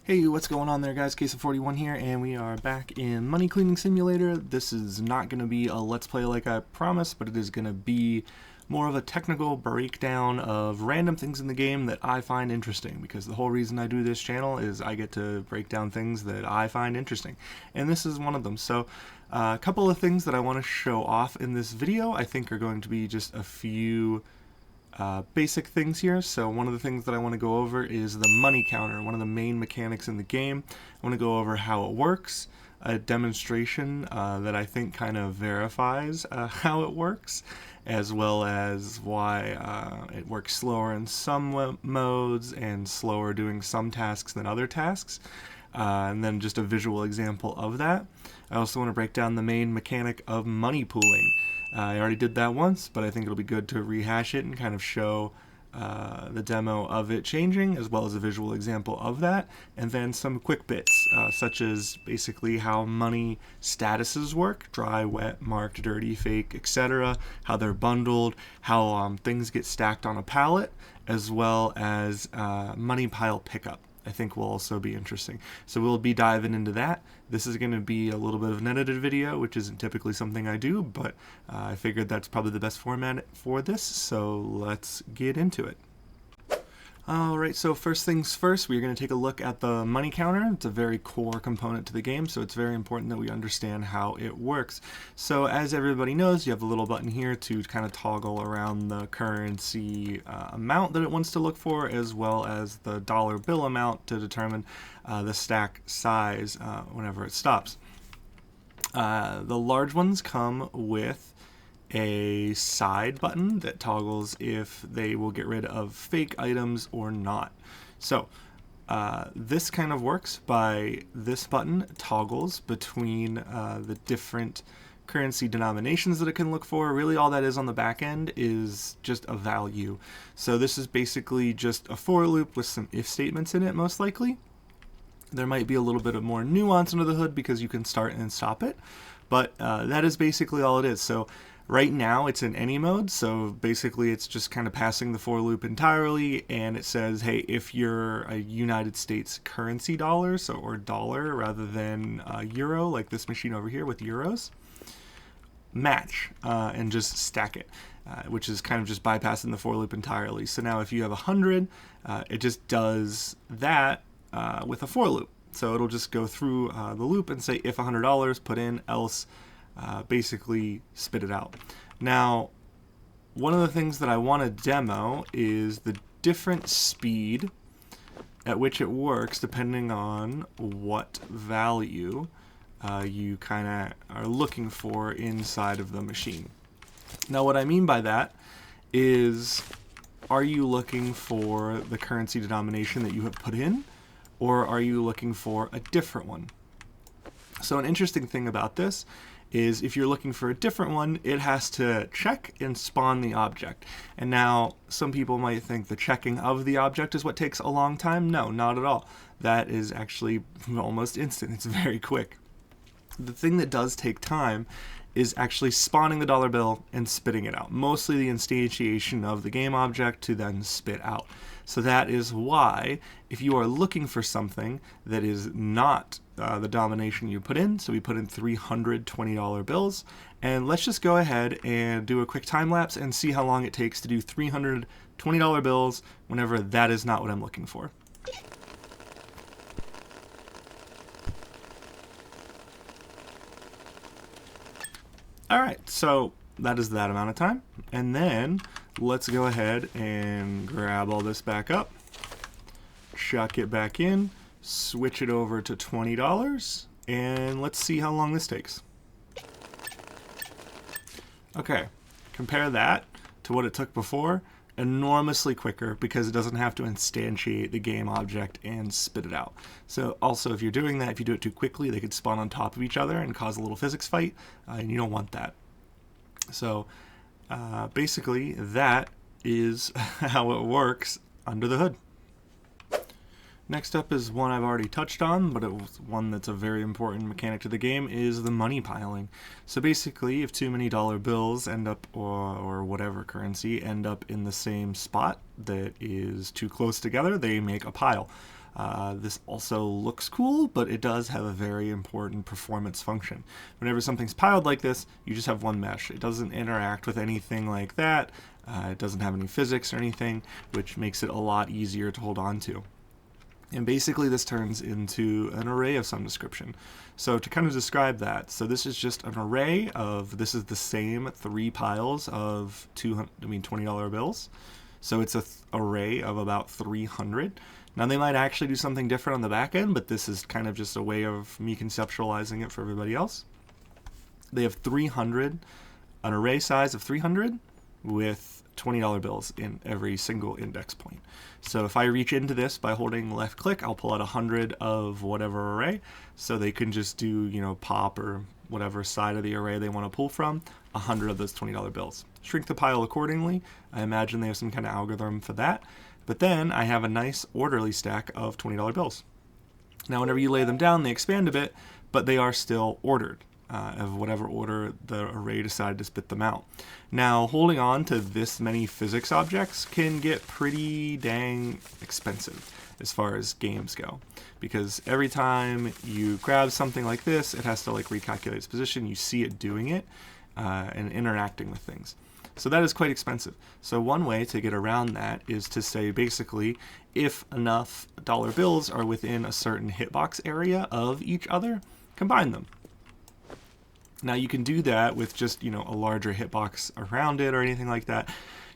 Hey, what's going on there, guys? Case41 here, and we are back in Money Cleaning Simulator. This is not going to be a Let's Play like I promised, but it is going to be more of a technical breakdown of random things in the game that I find interesting, because the whole reason I do this channel is I get to break down things that I find interesting, and this is one of them. So, a couple of things that I want to show off in this video, I think are going to be just a few basic things here. So one of the things that I want to go over is the money counter, one of the main mechanics in the game. I want to go over how it works, a demonstration that I think kind of verifies how it works, as well as why it works slower in some modes and slower doing some tasks than other tasks. And then just a visual example of that. I also want to break down the main mechanic of money pooling. I already did that once, but I think it'll be good to rehash it and kind of show the demo of it changing, as well as a visual example of that, and then some quick bits, such as basically how money statuses work: dry, wet, marked, dirty, fake, etc., how they're bundled, how things get stacked on a pallet, as well as money pile pickup. I think will also be interesting. So we'll be diving into that. This is going to be a little bit of an edited video, which isn't typically something I do, but I figured that's probably the best format for this, so let's get into it. Alright, so first things first, we're going to take a look at the money counter. It's a very core component to the game, so it's very important that we understand how it works. So as everybody knows, you have a little button here to kind of toggle around the currency amount that it wants to look for, as well as the dollar bill amount to determine the stack size whenever it stops. The large ones come with a side button that toggles if they will get rid of fake items or not. So this kind of works by this button toggles between the different currency denominations that it can look for. Really all that is on the back end is just a value. So this is basically just a for loop with some if statements in it, most likely. There might be a little bit of more nuance under the hood because you can start and stop it, but that is basically all it is. So right now it's in any mode, so basically it's just kind of passing the for loop entirely, and it says, hey, if you're a United States currency dollar, so or dollar rather than euro, like this machine over here with euros, match and just stack it, which is kind of just bypassing the for loop entirely. So now if you have 100, it just does that with a for loop. So it'll just go through the loop and say if $100, put in, else basically spit it out. Now, one of the things that I want to demo is the different speed at which it works depending on what value you kind of are looking for inside of the machine. Now, what I mean by that is, are you looking for the currency denomination that you have put in, or are you looking for a different one? So an interesting thing about this is if you're looking for a different one, it has to check and spawn the object. And now some people might think the checking of the object is what takes a long time. No, not at all. That is actually almost instant. It's very quick. The thing that does take time is actually spawning the dollar bill and spitting it out. Mostly the instantiation of the game object to then spit out. So that is why, if you are looking for something that is not the denomination you put in, so we put in $320 bills, and let's just go ahead and do a quick time lapse and see how long it takes to do $320 bills whenever that is not what I'm looking for. Alright, so that is that amount of time, and then let's go ahead and grab all this back up, chuck it back in, switch it over to $20, and let's see how long this takes. Okay, compare that to what it took before. Enormously quicker because it doesn't have to instantiate the game object and spit it out. So also, if you're doing that, if you do it too quickly, they could spawn on top of each other and cause a little physics fight, and you don't want that. So basically that is how it works under the hood. Next up is one I've already touched on, but it was one that's a very important mechanic to the game, is the money piling. So basically, if too many dollar bills end up, or whatever currency, end up in the same spot that is too close together, they make a pile. This also looks cool, but it does have a very important performance function. Whenever something's piled like this, you just have one mesh. It doesn't interact with anything like that. It doesn't have any physics or anything, which makes it a lot easier to hold on to. And basically this turns into an array of some description. So to kind of describe that, so this is just an array of, this is the same 3 piles of $20 bills. So it's an array of about 300. Now they might actually do something different on the back end, but this is kind of just a way of me conceptualizing it for everybody else. They have 300, an array size of 300 with $20 bills in every single index point. So if I reach into this by holding left click, I'll pull out 100 of whatever array. So they can just do, pop or whatever side of the array they want to pull from, 100 of those $20 bills. Shrink the pile accordingly. I imagine they have some kind of algorithm for that. But then I have a nice orderly stack of $20 bills. Now whenever you lay them down, they expand a bit, but they are still ordered. Of whatever order the array decided to spit them out. Now, holding on to this many physics objects can get pretty dang expensive as far as games go, because every time you grab something like this, it has to recalculate its position. You see it doing it and interacting with things. So that is quite expensive. So one way to get around that is to say, basically, if enough dollar bills are within a certain hitbox area of each other, combine them. Now you can do that with just, a larger hitbox around it or anything like that.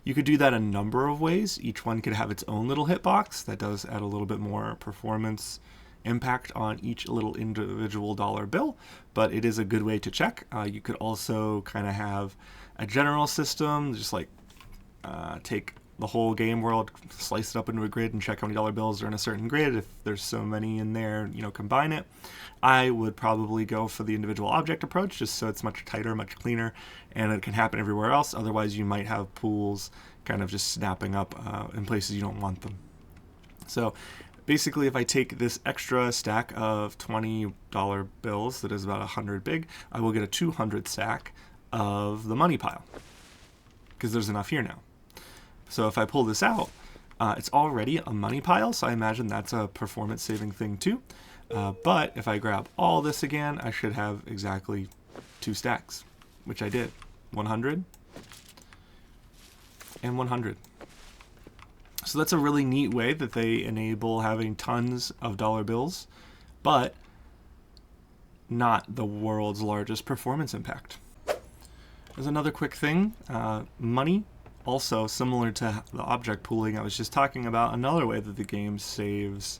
You could do that a number of ways. Each one could have its own little hitbox. That does add a little bit more performance impact on each little individual dollar bill, but it is a good way to check. You could also kind of have a general system, just take the whole game world, slice it up into a grid and check how many dollar bills are in a certain grid. If there's so many in there, combine it. I would probably go for the individual object approach, just so it's much tighter, much cleaner, and it can happen everywhere else. Otherwise, you might have pools kind of just snapping up in places you don't want them. So basically, if I take this extra stack of $20 bills that is about 100 big, I will get a 200 stack of the money pile, because there's enough here now. So if I pull this out, it's already a money pile, so I imagine that's a performance saving thing too. But if I grab all this again, I should have exactly 2 stacks, which I did. 100 and 100. So that's a really neat way that they enable having tons of dollar bills, but not the world's largest performance impact. There's another quick thing, money. Also, similar to the object pooling I was just talking about, another way that the game saves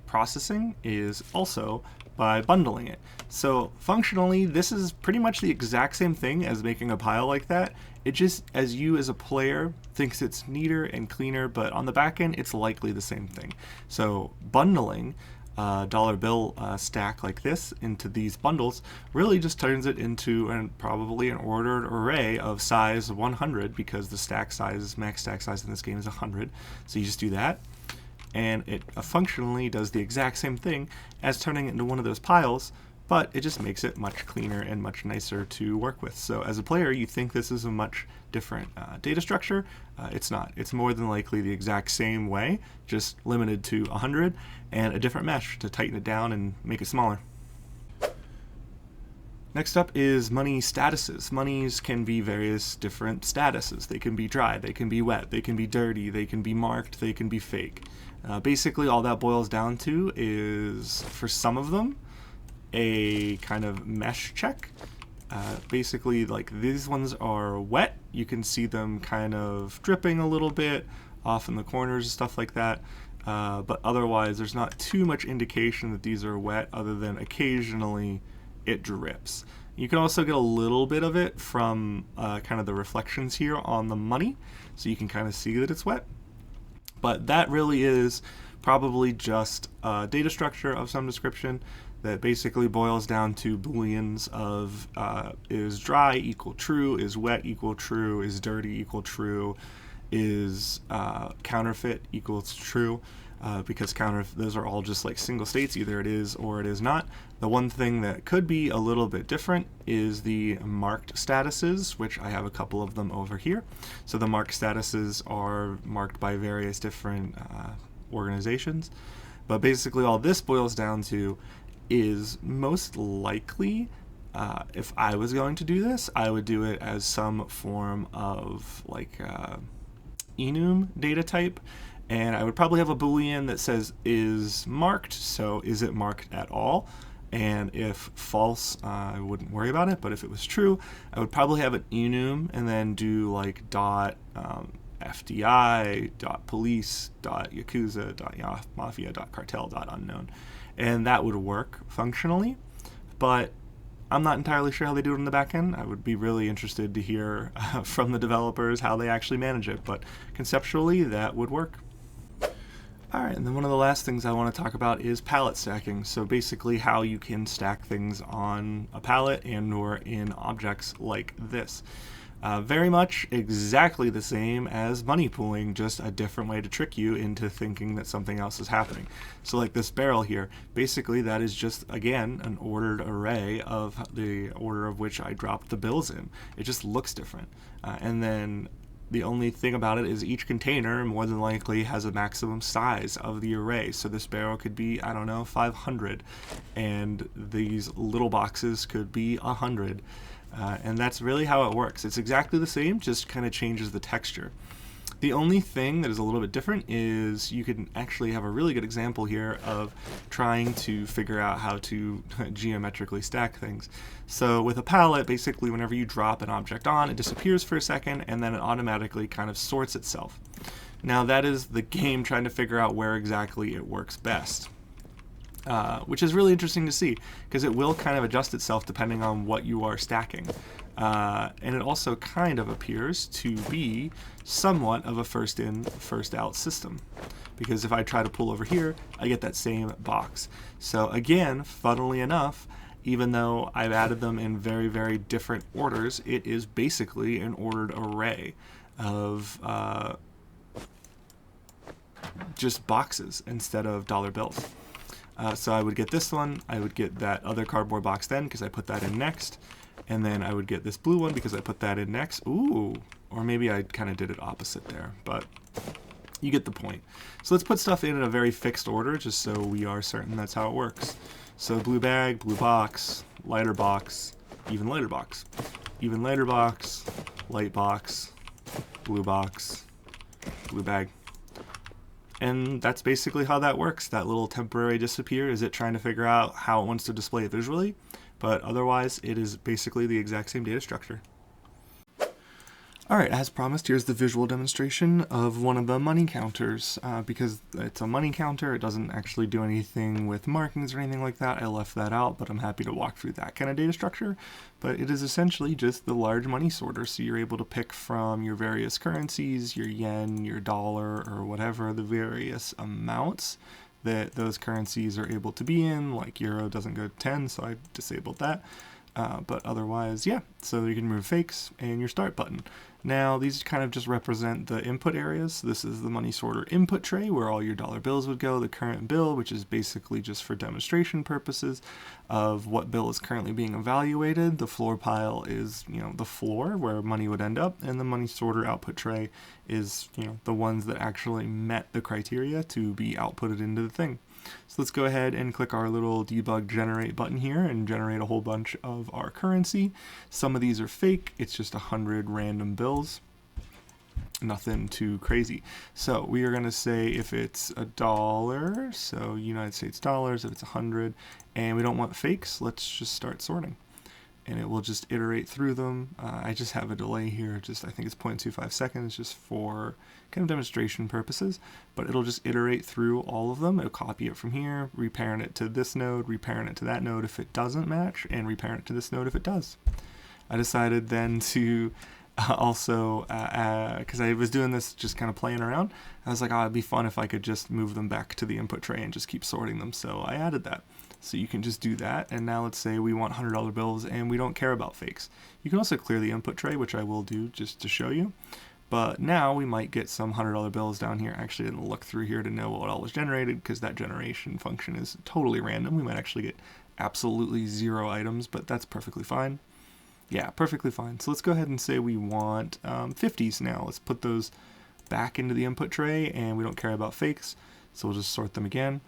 processing is also by bundling it. So functionally, this is pretty much the exact same thing as making a pile like that. It just, as you as a player thinks it's neater and cleaner, but on the back end, it's likely the same thing. So bundling dollar bill stack like this into these bundles really just turns it into probably an ordered array of size 100, because the stack size, max stack size in this game is 100. So you just do that, and it functionally does the exact same thing as turning it into one of those piles, but it just makes it much cleaner and much nicer to work with. So as a player, you think this is a much different data structure. It's not. It's more than likely the exact same way, just limited to 100 and a different mesh to tighten it down and make it smaller. Next up is money statuses. Monies can be various different statuses. They can be dry, they can be wet, they can be dirty, they can be marked, they can be fake. Basically, all that boils down to is, for some of them, a kind of mesh check. Basically, these ones are wet. You can see them kind of dripping a little bit off in the corners and stuff like that. But otherwise, there's not too much indication that these are wet, other than occasionally it drips. You can also get a little bit of it from kind of the reflections here on the money, so you can kind of see that it's wet. But that really is probably just a data structure of some description that basically boils down to booleans of is dry equal true, is wet equal true, is dirty equal true, is counterfeit equals true, because those are all just single states, either it is or it is not. The one thing that could be a little bit different is the marked statuses, which I have a couple of them over here. So the marked statuses are marked by various different organizations. But basically all this boils down to is most likely, if I was going to do this, I would do it as some form of like enum data type, and I would probably have a boolean that says is marked, so is it marked at all? And if false, I wouldn't worry about it, but if it was true, I would probably have an enum and then do like dot FDI, dot police, dot Yakuza, dot mafia, dot cartel, dot unknown. And that would work functionally, but I'm not entirely sure how they do it in the back end. I would be really interested to hear from the developers how they actually manage it, but conceptually that would work. Alright, and then one of the last things I want to talk about is pallet stacking. So basically how you can stack things on a pallet and or in objects like this. Very much exactly the same as money pooling, just a different way to trick you into thinking that something else is happening. So like this barrel here, basically that is just, again, an ordered array of the order of which I dropped the bills in. It just looks different. And then the only thing about it is each container more than likely has a maximum size of the array. So this barrel could be, I don't know, 500, and these little boxes could be 100. And that's really how it works. It's exactly the same, just kind of changes the texture. The only thing that is a little bit different is you can actually have a really good example here of trying to figure out how to geometrically stack things. So with a pallet, basically whenever you drop an object on, it disappears for a second and then it automatically kind of sorts itself. Now that is the game trying to figure out where exactly it works best. Which is really interesting to see, because it will kind of adjust itself depending on what you are stacking. And it also kind of appears to be somewhat of a first in, first out system. Because if I try to pull over here, I get that same box. So again, funnily enough, even though I've added them in very, very different orders, it is basically an ordered array of just boxes instead of dollar bills. So I would get this one, I would get that other cardboard box then because I put that in next, and then I would get this blue one because I put that in next. Ooh, or maybe I kind of did it opposite there, but you get the point. So let's put stuff in a very fixed order just so we are certain that's how it works. So blue bag, blue box, lighter box, even lighter box, even lighter box, light box, blue box, blue bag. And that's basically how that works. That little temporary disappear is it trying to figure out how it wants to display it visually, but otherwise it is basically the exact same data structure. Alright, as promised, here's the visual demonstration of one of the money counters. Because it's a money counter, it doesn't actually do anything with markings or anything like that. I left that out, but I'm happy to walk through that kind of data structure. But it is essentially just the large money sorter, so you're able to pick from your various currencies, your yen, your dollar, or whatever the various amounts that those currencies are able to be in. Like euro doesn't go to 10, so I disabled that. But otherwise, yeah, so you can remove fakes and your start button. Now, these kind of just represent the input areas. This is the money sorter input tray where all your dollar bills would go, the current bill, which is basically just for demonstration purposes of what bill is currently being evaluated. The floor pile is, the floor where money would end up, and the money sorter output tray is, the ones that actually met the criteria to be outputted into the thing. So let's go ahead and click our little debug generate button here and generate a whole bunch of our currency. Some of these are fake. It's just 100 random bills. Nothing too crazy. So we are going to say if it's $1, so United States dollars, if it's 100, and we don't want fakes, let's just start sorting. And it will just iterate through them. I just have a delay here, I think it's 0.25 seconds, just for kind of demonstration purposes, but it'll just iterate through all of them. It'll copy it from here, reparent it to this node, reparent it to that node if it doesn't match, and reparent it to this node if it does. I decided then to also, because I was doing this just kind of playing around, I was like, it'd be fun if I could just move them back to the input tray and just keep sorting them, so I added that. So you can just do that, and now let's say we want $100 bills and we don't care about fakes. You can also clear the input tray, which I will do just to show you. But now we might get some $100 bills down here. I actually didn't look through here to know what all was generated because that generation function is totally random. We might actually get absolutely 0 items, but that's perfectly fine. Yeah, perfectly fine. So let's go ahead and say we want 50s now. Let's put those back into the input tray, and we don't care about fakes. So we'll just sort them again.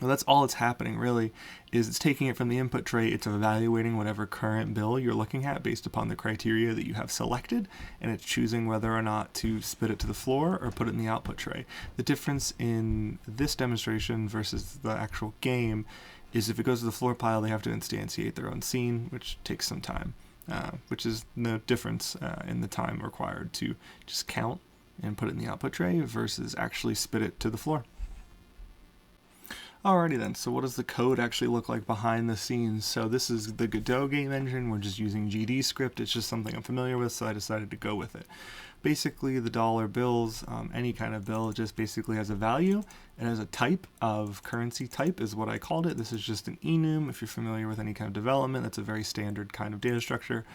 Well, that's all that's happening really, is it's taking it from the input tray, it's evaluating whatever current bill you're looking at based upon the criteria that you have selected, and it's choosing whether or not to spit it to the floor or put it in the output tray. The difference in this demonstration versus the actual game is if it goes to the floor pile, they have to instantiate their own scene, which takes some time, which is the difference in the time required to just count and put it in the output tray versus actually spit it to the floor. Alrighty then, so what does the code actually look like behind the scenes? So this is the Godot game engine. We're just using GDScript. It's just something I'm familiar with, so I decided to go with it. Basically, the dollar bills, any kind of bill, just basically has a value and has a type of currency type is what I called it. This is just an enum. If you're familiar with any kind of development, that's a very standard kind of data structure.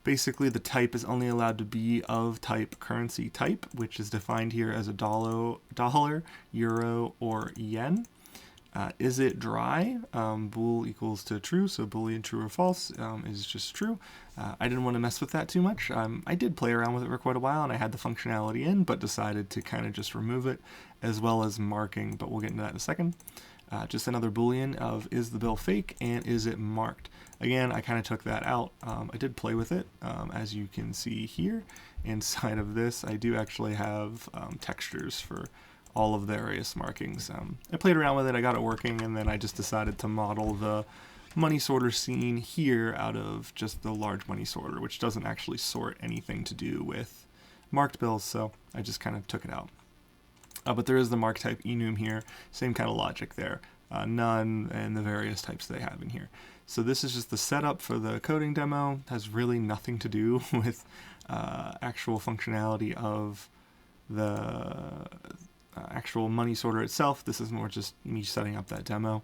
Basically, the type is only allowed to be of type currency type, which is defined here as a dollar, euro, or yen. Is it dry? Bool equals to true, so Boolean true or false is just true. I didn't want to mess with that too much. I did play around with it for quite a while, and I had the functionality in, but decided to kind of just remove it, as well as marking, but we'll get into that in a second. Just another Boolean of is the bill fake, and is it marked? Again, I kind of took that out. I did play with it, as you can see here. Inside of this, I do actually have textures for all of the various markings. I played around with it, I got it working, and then I just decided to model the money sorter scene here out of just the large money sorter, which doesn't actually sort anything to do with marked bills, so I just kind of took it out. But there is the mark type enum here, same kind of logic there. None, and the various types they have in here. So this is just the setup for the coding demo. It has really nothing to do with actual functionality of the actual money sorter itself. This is more just me setting up that demo.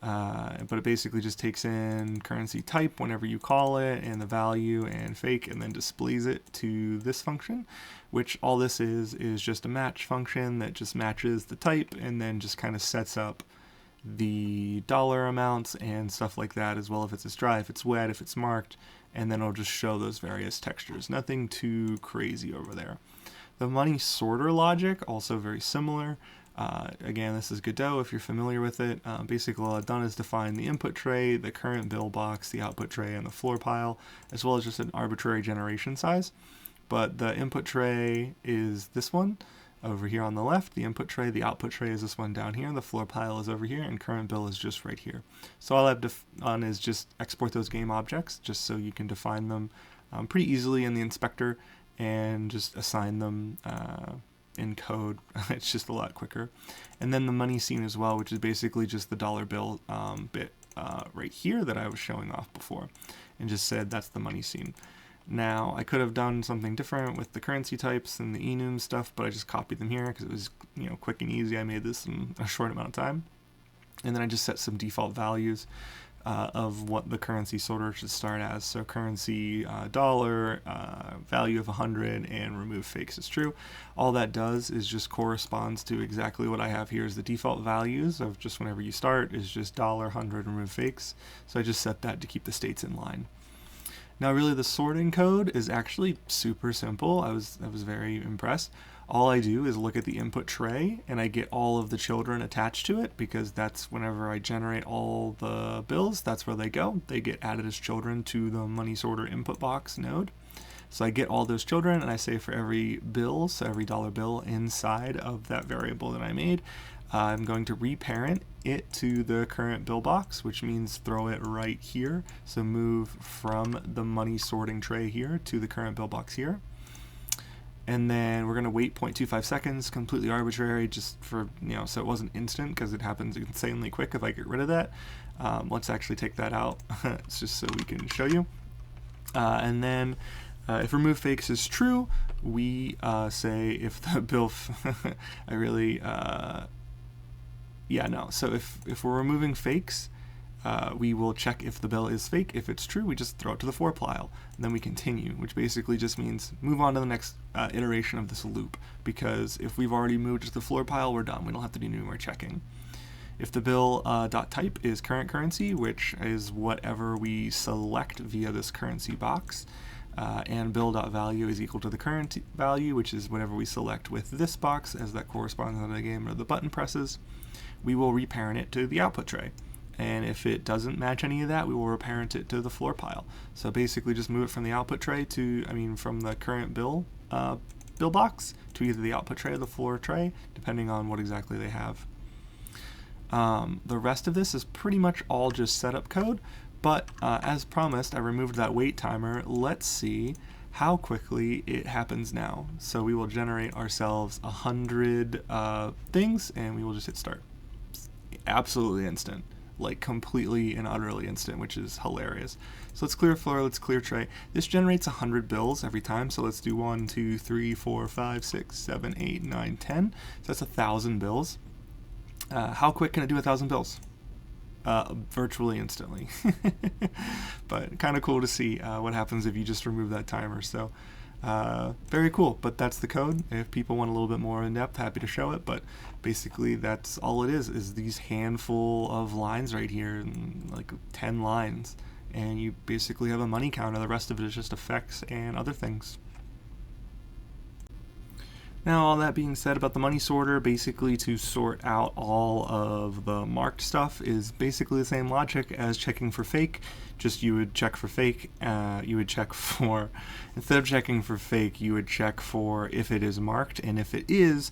But it basically just takes in currency type whenever you call it, and the value and fake, and then displays it to this function, which all this is just a match function that just matches the type and then just kind of sets up the dollar amounts and stuff like that as well, if it's dry, if it's wet, if it's marked, and then it'll just show those various textures. Nothing too crazy over there. The money sorter logic, also very similar. Again, this is Godot if you're familiar with it. Basically all I've done is define the input tray, the current bill box, the output tray, and the floor pile, as well as just an arbitrary generation size. But the input tray is this one over here on the left, the input tray, the output tray is this one down here, the floor pile is over here, and current bill is just right here. So all I've done is just export those game objects just so you can define them pretty easily in the inspector and just assign them in code. It's just a lot quicker. And then the money scene as well, which is basically just the dollar bill bit right here that I was showing off before, and just said that's the money scene. Now I could have done something different with the currency types and the enum stuff, but I just copied them here because it was quick and easy. I made this in a short amount of time, and then I just set some default values of what the currency sorter should start as. So currency dollar, value of 100, and remove fakes is true. All that does is just corresponds to exactly what I have here is the default values of just whenever you start is just dollar, 100, remove fakes. So I just set that to keep the states in line. Now really the sorting code is actually super simple. I was very impressed. All I do is look at the input tray and I get all of the children attached to it, because that's whenever I generate all the bills, that's where they go. They get added as children to the money sorter input box node. So I get all those children, and I say for every bill, so every dollar bill inside of that variable that I made, I'm going to reparent it to the current bill box, which means throw it right here. So move from the money sorting tray here to the current bill box here. And then we're going to wait 0.25 seconds, completely arbitrary, just for, so it wasn't instant, because it happens insanely quick if I get rid of that. Let's actually take that out. It's just so we can show you. And then if remove fakes is true, we say if the bill, So if we're removing fakes, we will check if the bill is fake. If it's true, we just throw it to the floor pile, and then we continue, which basically just means move on to the next iteration of this loop, because if we've already moved to the floor pile, we're done. We don't have to do any more checking. If the bill dot type is current currency, which is whatever we select via this currency box, and bill.value is equal to the current value, which is whatever we select with this box, as that corresponds to the game or the button presses. We will reparent it to the output tray. And if it doesn't match any of that, we will reparent it to the floor pile. So basically just move it from the output tray to, from the current bill box to either the output tray or the floor tray, depending on what exactly they have. The rest of this is pretty much all just setup code, but as promised, I removed that wait timer. Let's see how quickly it happens now. So we will generate ourselves 100 things, and we will just hit start. Absolutely instant. Like completely and utterly instant, which is hilarious. So let's clear floor, let's clear tray. This generates 100 bills every time, so let's do 1, 2, 3, 4, 5, 6, 7, 8, 9, 10. So that's 1,000 bills. How quick can it do 1,000 bills? Virtually instantly. But kind of cool to see what happens if you just remove that timer. So very cool, but that's the code. If people want a little bit more in depth, happy to show it, but basically that's all it is these handful of lines right here, like 10 lines, and you basically have a money counter. The rest of it is just effects and other things. Now, all that being said about the money sorter, basically to sort out all of the marked stuff is basically the same logic as checking for fake. Just you would check for fake, you would check for, instead of checking for fake, you would check for if it is marked, and if it is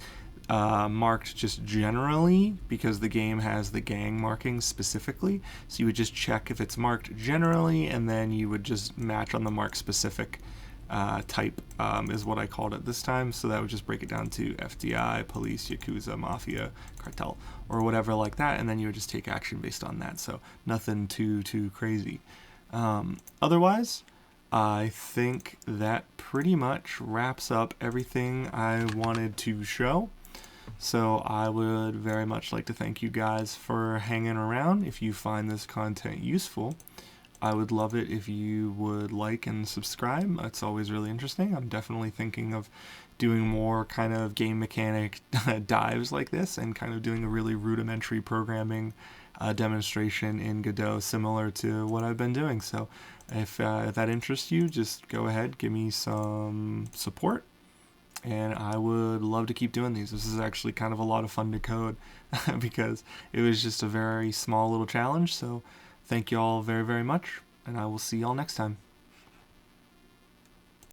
marked just generally, because the game has the gang markings specifically, so you would just check if it's marked generally, and then you would just match on the mark specific type is what I called it this time, so that would just break it down to FDI, police, Yakuza, Mafia, Cartel, or whatever like that, and then you would just take action based on that, so nothing too crazy. Otherwise, I think that pretty much wraps up everything I wanted to show. So I would very much like to thank you guys for hanging around. If you find this content useful, I would love it if you would like and subscribe. It's always really interesting. I'm definitely thinking of doing more kind of game mechanic dives like this, and kind of doing a really rudimentary programming demonstration in Godot similar to what I've been doing. So if that interests you, just go ahead, give me some support, and I would love to keep doing these. This is actually kind of a lot of fun to code because it was just a very small little challenge. So thank you all very, very much, and I will see y'all next time.